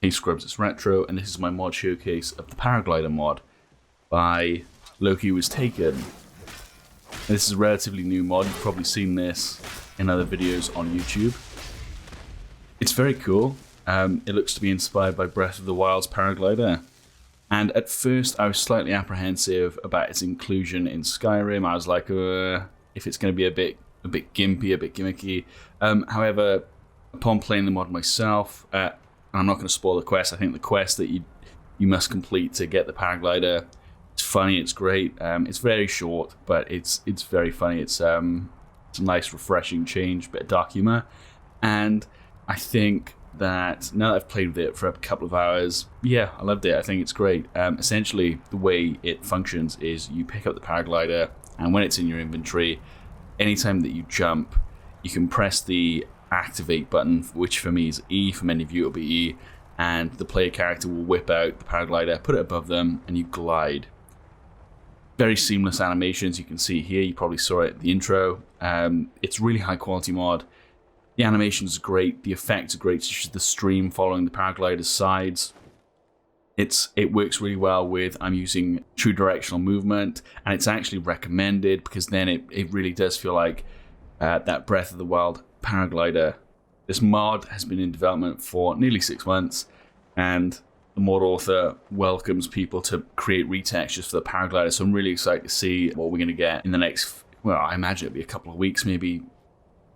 Hey Scrubs, it's Retro, and this is my mod showcase of the Paraglider mod by Loki Was Taken. And this is a relatively new mod. You've probably seen this in other videos on YouTube. It's very cool. It looks to be inspired by Breath of the Wild's Paraglider. And at first I was slightly apprehensive about its inclusion in Skyrim. I was like, if it's going to be a bit gimpy, a bit gimmicky. However, upon playing the mod myself, I'm not going to spoil the quest. I think the quest that you must complete to get the Paraglider, it's funny, it's great. It's very short, but it's very funny. It's a nice, refreshing change, bit of dark humor. And I think that now that I've played with it for a couple of hours, yeah, I loved it. I think it's great. Essentially, the way it functions is you pick up the Paraglider, and when it's in your inventory, anytime that you jump, you can press the activate button, which for me is E, for many of you it'll be E, and the player character will whip out the Paraglider, put it above them, and you glide. Very seamless animations, you can see here, you probably saw it at the intro. It's really high quality mod. The animations are great, the effects are great, such as the stream following the Paraglider's sides. It works really well with, I'm using true directional movement, and it's actually recommended because then it really does feel like that Breath of the Wild Paraglider. This mod has been in development for nearly 6 months, and the mod author welcomes people to create retextures for the Paraglider, so I'm really excited to see what we're going to get in the next, well, I imagine it'll be a couple of weeks, maybe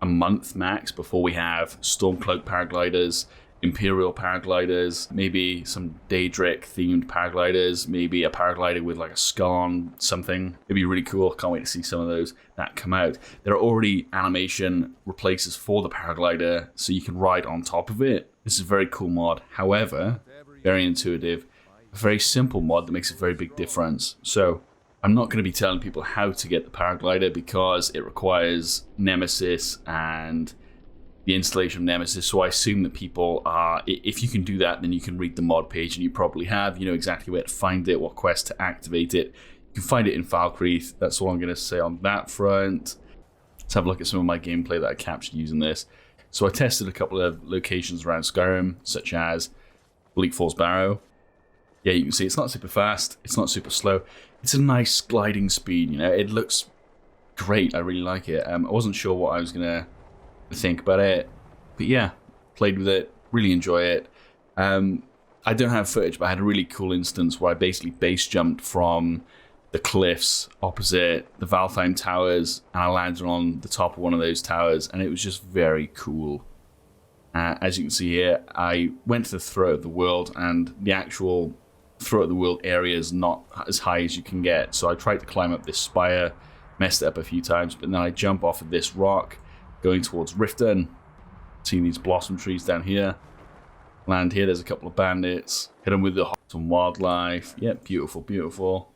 a month max, before we have Stormcloak Paragliders, Imperial Paragliders, maybe some Daedric themed Paragliders, maybe a Paraglider with like a skull on something. It'd be really cool. Can't wait to see some of those that come out. There are already animation replaces for the Paraglider, so you can ride on top of it. This is a very cool mod. However, very intuitive, a very simple mod that makes a very big difference. So I'm not going to be telling people how to get the Paraglider because it requires Nemesis and the installation of Nemesis, so I assume that people are, if you can do that, then you can read the mod page, and you probably have. You know exactly where to find it, what quest to activate it. You can find it in Valkyrie. That's all I'm going to say on that front. Let's have a look at some of my gameplay that I captured using this. So I tested a couple of locations around Skyrim, such as Bleak Falls Barrow. Yeah, you can see it's not super fast, it's not super slow. It's a nice gliding speed, you know, it looks great, I really like it. I wasn't sure what I was going to think about it, but yeah, played with it, really enjoy it. I don't have footage, but I had a really cool instance where I basically base jumped from the cliffs opposite the Valtheim Towers, and I landed on the top of one of those towers, and it was just very cool. As you can see here, I went to the throat of the world, and the actual throat of the world area is not as high as you can get, so I tried to climb up this spire, messed it up a few times, but then I jump off of this rock going towards Riften. Seeing these blossom trees down here. Land here, there's a couple of bandits. Hit them with the some wildlife. Yeah, beautiful, beautiful.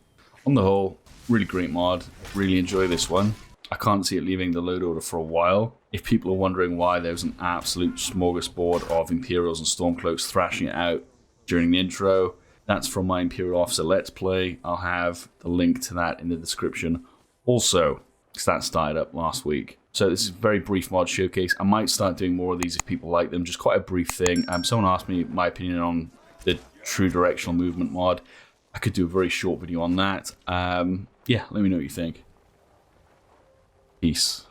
On the whole, really great mod. Really enjoy this one. I can't see it leaving the load order for a while. If people are wondering why there's an absolute smorgasbord of Imperials and Stormcloaks thrashing it out during the intro, that's from my Imperial Officer Let's Play. I'll have the link to that in the description also, because that started up last week. So this is a very brief mod showcase. I might start doing more of these if people like them. Just quite a brief thing. Someone asked me my opinion on the true directional movement mod. I could do a very short video on that. Yeah, let me know what you think. Peace.